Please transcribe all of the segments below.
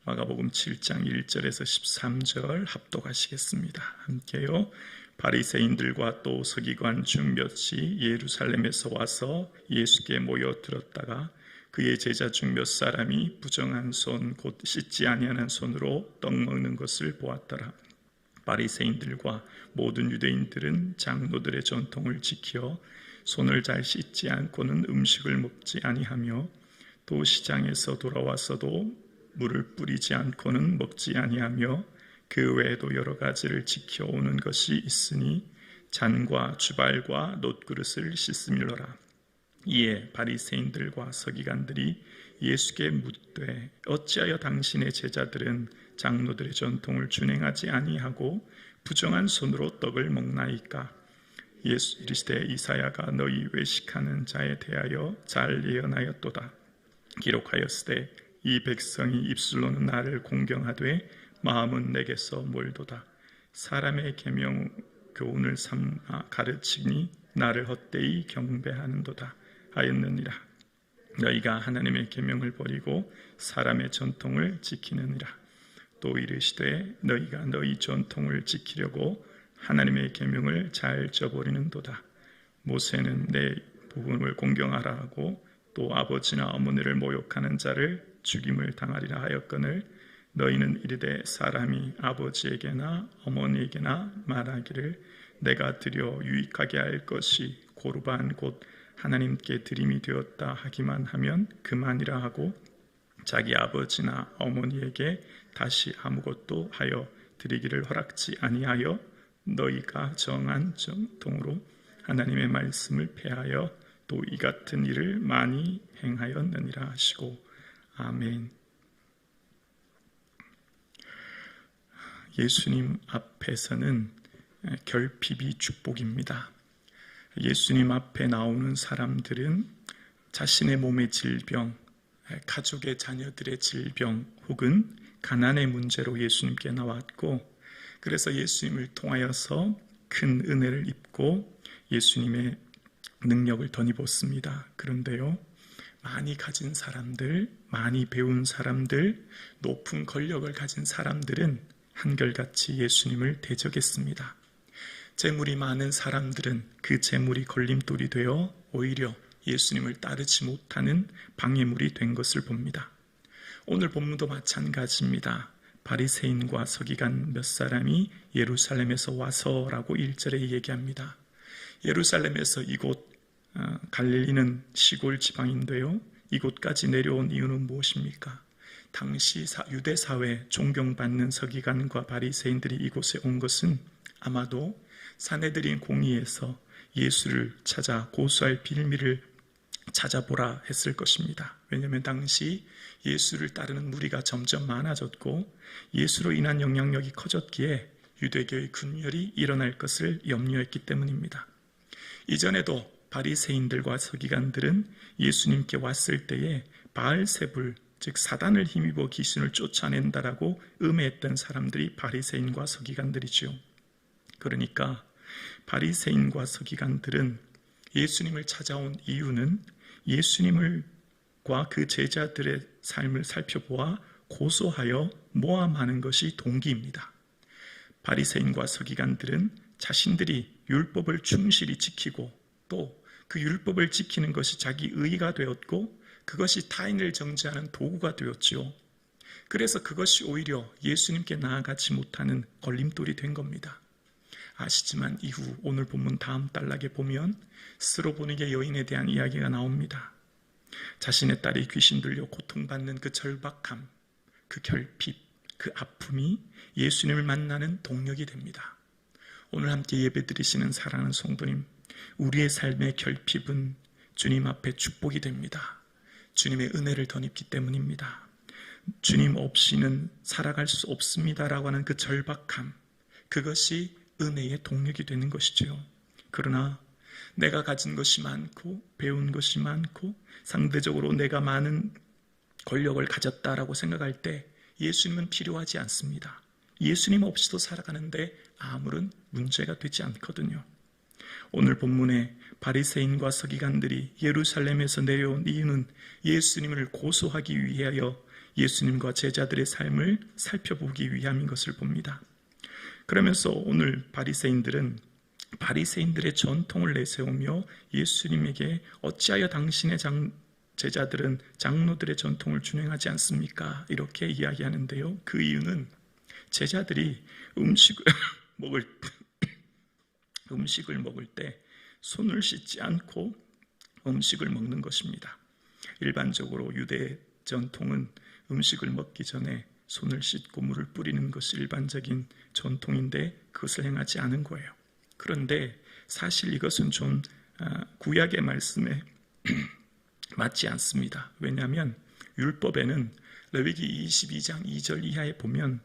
마가복음 7장 1절에서 13절 합독하시겠습니다. 함께요. 바리새인들과 또 서기관 중 몇이 예루살렘에서 와서 예수께 모여들었다가 그의 제자 중 몇 사람이 부정한 손 곧 씻지 아니하는 손으로 떡 먹는 것을 보았더라. 바리새인들과 모든 유대인들은 장로들의 전통을 지켜 손을 잘 씻지 않고는 음식을 먹지 아니하며 또 시장에서 돌아와서도 물을 뿌리지 않고는 먹지 아니하며 그 외에도 여러 가지를 지켜오는 것이 있으니 잔과 주발과 놋그릇을 씻음이로라. 이에 바리새인들과 서기관들이 예수께 묻되 어찌하여 당신의 제자들은 장로들의 전통을 준행하지 아니하고 부정한 손으로 떡을 먹나이까? 예수 이르시되 이사야가 너희 외식하는 자에 대하여 잘 예언하였도다. 기록하였으되 이 백성이 입술로는 나를 공경하되 마음은 내게서 멀도다. 사람의 계명 교훈을 삼아 가르치니 나를 헛되이 경배하는도다 하였느니라. 너희가 하나님의 계명을 버리고 사람의 전통을 지키느니라. 또 이르시되 너희가 너희 전통을 지키려고 하나님의 계명을 잘 저버리는도다. 모세는 내 부모를 공경하라 하고 또 아버지나 어머니를 모욕하는 자를 죽임을 당하리라 하였거늘 너희는 이르되 사람이 아버지에게나 어머니에게나 말하기를 내가 드려 유익하게 할 것이 고르반 곧 하나님께 드림이 되었다 하기만 하면 그만이라 하고 자기 아버지나 어머니에게 다시 아무것도 하여 드리기를 허락지 아니하여 너희가 정한 정통으로 하나님의 말씀을 폐하여 또 이 같은 일을 많이 행하였느니라 하시고 아멘. 예수님 앞에서는 결핍이 축복입니다. 예수님 앞에 나오는 사람들은 자신의 몸의 질병, 가족의 자녀들의 질병 혹은 가난의 문제로 예수님께 나왔고 그래서 예수님을 통하여서 큰 은혜를 입고 예수님의 능력을 덧입었습니다. 그런데요, 많이 가진 사람들, 많이 배운 사람들, 높은 권력을 가진 사람들은 한결같이 예수님을 대적했습니다. 재물이 많은 사람들은 그 재물이 걸림돌이 되어 오히려 예수님을 따르지 못하는 방해물이 된 것을 봅니다. 오늘 본문도 마찬가지입니다. 바리새인과 서기관 몇 사람이 예루살렘에서 와서라고 1절에 얘기합니다. 예루살렘에서 이곳 갈릴리는 시골 지방인데요. 이곳까지 내려온 이유는 무엇입니까? 당시 유대 사회 존경받는 서기관과 바리새인들이 이곳에 온 것은 아마도 사내들인 공의에서 예수를 찾아 고소할 빌미를 찾아보라 했을 것입니다. 왜냐하면 당시 예수를 따르는 무리가 점점 많아졌고 예수로 인한 영향력이 커졌기에 유대교의 분열이 일어날 것을 염려했기 때문입니다. 이전에도 바리새인들과 서기관들은 예수님께 왔을 때에 바알세불 즉 사단을 힘입어 귀신을 쫓아낸다라고 음해했던 사람들이 바리새인과 서기관들이죠. 그러니까 바리새인과 서기관들은 예수님을 찾아온 이유는 예수님과 그 제자들의 삶을 살펴보아 고소하여 모함하는 것이 동기입니다. 바리새인과 서기관들은 자신들이 율법을 충실히 지키고 또 그 율법을 지키는 것이 자기 의의가 되었고 그것이 타인을 정죄하는 도구가 되었지요. 그래서 그것이 오히려 예수님께 나아가지 못하는 걸림돌이 된 겁니다. 아시지만 이후 오늘 본문 다음 단락에 보면 스로보니게 여인에 대한 이야기가 나옵니다. 자신의 딸이 귀신 들려 고통받는 그 절박함, 그 결핍, 그 아픔이 예수님을 만나는 동력이 됩니다. 오늘 함께 예배드리시는 사랑하는 성도님, 우리의 삶의 결핍은 주님 앞에 축복이 됩니다. 주님의 은혜를 덧입기 때문입니다. 주님 없이는 살아갈 수 없습니다라고 하는 그 절박함, 그것이 은혜의 동력이 되는 것이죠. 그러나 내가 가진 것이 많고 배운 것이 많고 상대적으로 내가 많은 권력을 가졌다라고 생각할 때 예수님은 필요하지 않습니다. 예수님 없이도 살아가는데 아무런 문제가 되지 않거든요. 오늘 본문에 바리새인과 서기관들이 예루살렘에서 내려온 이유는 예수님을 고소하기 위하여 예수님과 제자들의 삶을 살펴보기 위함인 것을 봅니다. 그러면서 오늘 바리새인들은 바리새인들의 전통을 내세우며 예수님에게 어찌하여 당신의 제자들은 장로들의 전통을 준행하지 않습니까? 이렇게 이야기하는데요. 그 이유는 제자들이 음식을 먹을 때 손을 씻지 않고 음식을 먹는 것입니다. 일반적으로 유대 전통은 음식을 먹기 전에 손을 씻고 물을 뿌리는 것이 일반적인 전통인데 그것을 행하지 않은 거예요. 그런데 사실 이것은 좀 구약의 말씀에 맞지 않습니다. 왜냐하면 율법에는 레위기 22장 2절 이하에 보면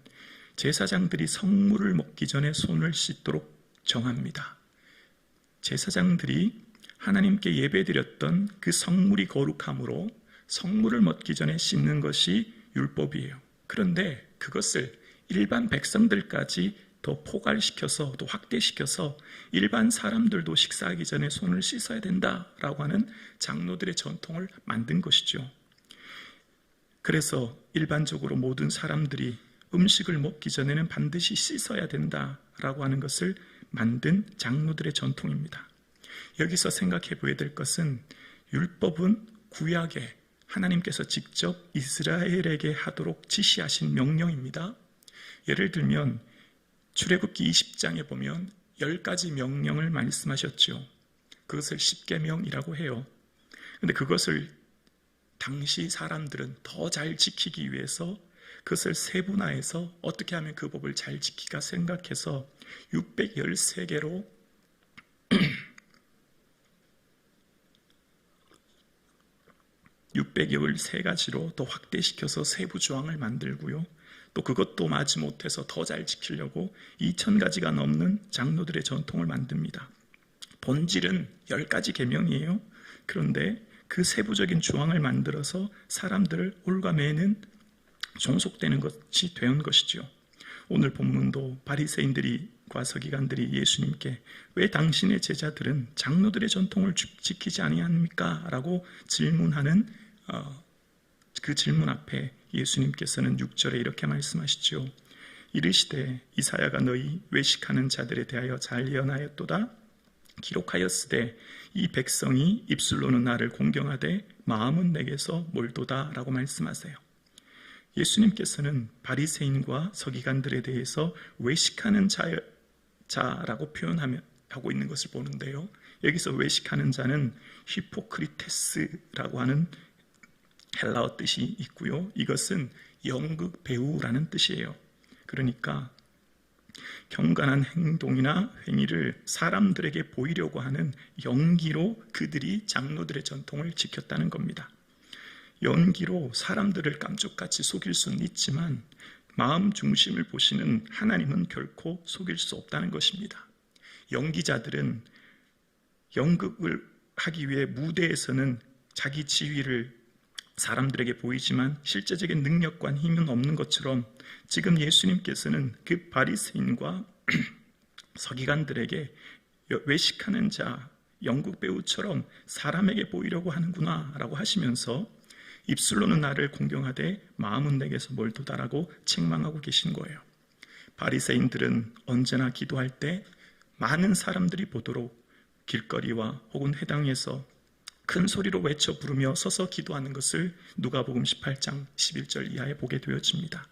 제사장들이 성물을 먹기 전에 손을 씻도록 정합니다. 제사장들이 하나님께 예배드렸던 그 성물이 거룩함으로 성물을 먹기 전에 씻는 것이 율법이에요. 그런데 그것을 일반 백성들까지 더 포괄시켜서 또 확대시켜서 일반 사람들도 식사하기 전에 손을 씻어야 된다라고 하는 장로들의 전통을 만든 것이죠. 그래서 일반적으로 모든 사람들이 음식을 먹기 전에는 반드시 씻어야 된다라고 하는 것을 만든 장로들의 전통입니다. 여기서 생각해 보아야 될 것은 율법은 구약에 하나님께서 직접 이스라엘에게 하도록 지시하신 명령입니다. 예를 들면 출애굽기 20장에 보면 10가지 명령을 말씀하셨죠. 그것을 십계명이라고 해요. 그런데 그것을 당시 사람들은 더 잘 지키기 위해서 그것을 세분화해서 어떻게 하면 그 법을 잘 지키까 생각해서 613개로 613가지로 더 확대시켜서 세부 조항을 만들고요. 또 그것도 마지 못해서 더 잘 지키려고 2000가지가 넘는 장로들의 전통을 만듭니다. 본질은 10가지 계명이에요. 그런데 그 세부적인 조항을 만들어서 사람들을 올가매는 종속되는 것이 되는 것이죠. 오늘 본문도 바리새인들과 서기관들이 예수님께 왜 당신의 제자들은 장로들의 전통을 지키지 아니합니까? 라고 질문하는 그 질문 앞에 예수님께서는 6절에 이렇게 말씀하시죠. 이르시되 이사야가 너희 외식하는 자들에 대하여 잘 예언하였도다. 기록하였으되 이 백성이 입술로는 나를 공경하되 마음은 내게서 멀도다 라고 말씀하세요. 예수님께서는 바리새인과 서기관들에 대해서 외식하는 자라고 표현하고 있는 것을 보는데요. 여기서 외식하는 자는 히포크리테스라고 하는 헬라어 뜻이 있고요. 이것은 연극 배우라는 뜻이에요. 그러니까 경건한 행동이나 행위를 사람들에게 보이려고 하는 연기로 그들이 장로들의 전통을 지켰다는 겁니다. 연기로 사람들을 깜짝같이 속일 수는 있지만 마음 중심을 보시는 하나님은 결코 속일 수 없다는 것입니다. 연기자들은 연극을 하기 위해 무대에서는 자기 지위를 사람들에게 보이지만 실제적인 능력과 힘은 없는 것처럼 지금 예수님께서는 그 바리새인과 서기관들에게 외식하는 자, 연극 배우처럼 사람에게 보이려고 하는구나 라고 하시면서 입술로는 나를 공경하되 마음은 내게서 멀도다라고 책망하고 계신 거예요. 바리새인들은 언제나 기도할 때 많은 사람들이 보도록 길거리와 혹은 회당에서 큰 소리로 외쳐 부르며 서서 기도하는 것을 누가복음 18장 11절 이하에 보게 되어집니다.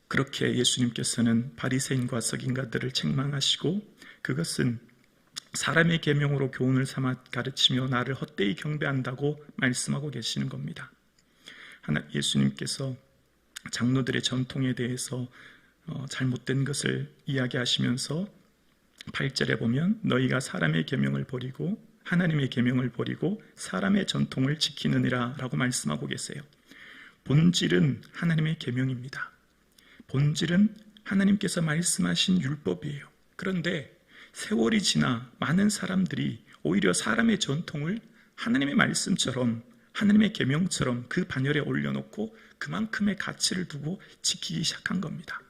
그렇게 예수님께서는 바리새인과 서기관들을 책망하시고 그것은 사람의 계명으로 교훈을 삼아 가르치며 나를 헛되이 경배한다고 말씀하고 계시는 겁니다. 예수님께서 장로들의 전통에 대해서 잘못된 것을 이야기하시면서 8절에 보면 너희가 사람의 계명을 버리고 하나님의 계명을 버리고 사람의 전통을 지키느니라 라고 말씀하고 계세요. 본질은 하나님의 계명입니다. 본질은 하나님께서 말씀하신 율법이에요. 그런데 세월이 지나 많은 사람들이 오히려 사람의 전통을 하나님의 말씀처럼 하나님의 계명처럼 그 반열에 올려놓고 그만큼의 가치를 두고 지키기 시작한 겁니다.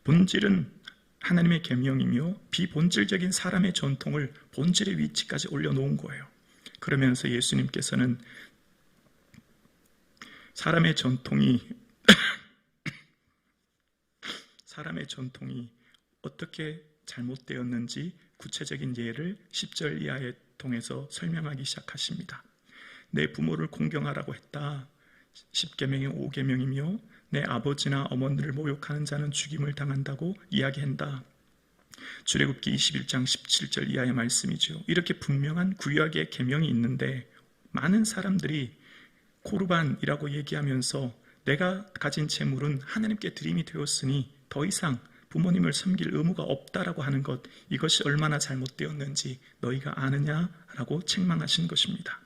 본질은 하나님의 계명이며 비본질적인 사람의 전통을 본질의 위치까지 올려놓은 거예요. 그러면서 예수님께서는 사람의 전통이 어떻게 잘못되었는지 구체적인 예를 10절 이하에 통해서 설명하기 시작하십니다. 내 부모를 공경하라고 했다. 10계명의 5계명이며 내 아버지나 어머니를 모욕하는 자는 죽임을 당한다고 이야기한다. 출애굽기 21장 17절 이하의 말씀이죠. 이렇게 분명한 구약의 계명이 있는데 많은 사람들이 코르반이라고 얘기하면서 내가 가진 재물은 하나님께 드림이 되었으니 더 이상 부모님을 섬길 의무가 없다라고 하는 것, 이것이 얼마나 잘못되었는지 너희가 아느냐라고 책망하신 것입니다.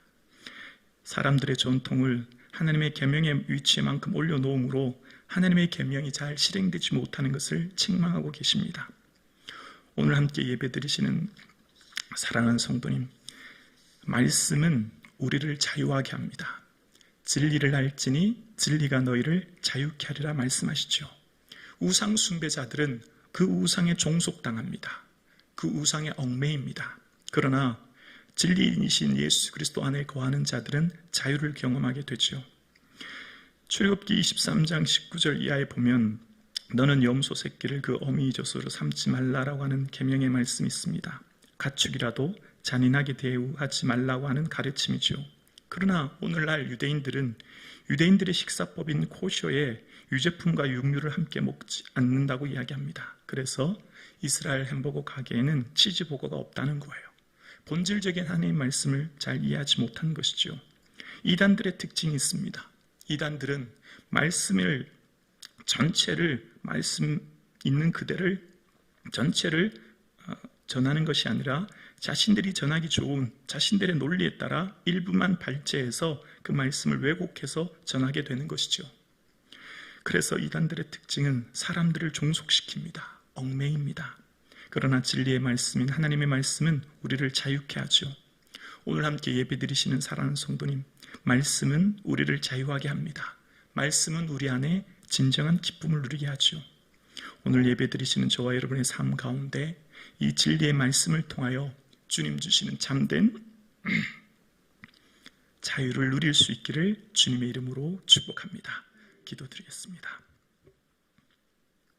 사람들의 전통을 하나님의 계명의 위치에만큼 올려놓음으로 하나님의 계명이 잘 실행되지 못하는 것을 책망하고 계십니다. 오늘 함께 예배드리시는 사랑하는 성도님, 말씀은 우리를 자유하게 합니다. 진리를 알지니 진리가 너희를 자유케 하리라 말씀하시죠. 우상 숭배자들은 그 우상에 종속당합니다. 그 우상에 얽매입니다. 그러나 진리이신 예수 그리스도 안에 거하는 자들은 자유를 경험하게 되죠. 출애굽기 23장 19절 이하에 보면 너는 염소 새끼를 그 어미의 젖으로 삼지 말라라고 하는 계명의 말씀이 있습니다. 가축이라도 잔인하게 대우하지 말라고 하는 가르침이죠. 그러나 오늘날 유대인들의 식사법인 코셔에 유제품과 육류를 함께 먹지 않는다고 이야기합니다. 그래서 이스라엘 햄버거 가게에는 치즈버거가 없다는 거예요. 본질적인 하나님의 말씀을 잘 이해하지 못한 것이죠. 이단들의 특징이 있습니다. 이단들은 말씀을 전체를, 말씀 있는 그대를 전체를 전하는 것이 아니라 자신들이 전하기 좋은 자신들의 논리에 따라 일부만 발제해서 그 말씀을 왜곡해서 전하게 되는 것이죠. 그래서 이단들의 특징은 사람들을 종속시킵니다. 얽매입니다. 그러나 진리의 말씀인 하나님의 말씀은 우리를 자유케 하죠. 오늘 함께 예배드리시는 사랑하는 성도님, 말씀은 우리를 자유하게 합니다. 말씀은 우리 안에 진정한 기쁨을 누리게 하죠. 오늘 예배드리시는 저와 여러분의 삶 가운데 이 진리의 말씀을 통하여 주님 주시는 참된 자유를 누릴 수 있기를 주님의 이름으로 축복합니다. 기도드리겠습니다.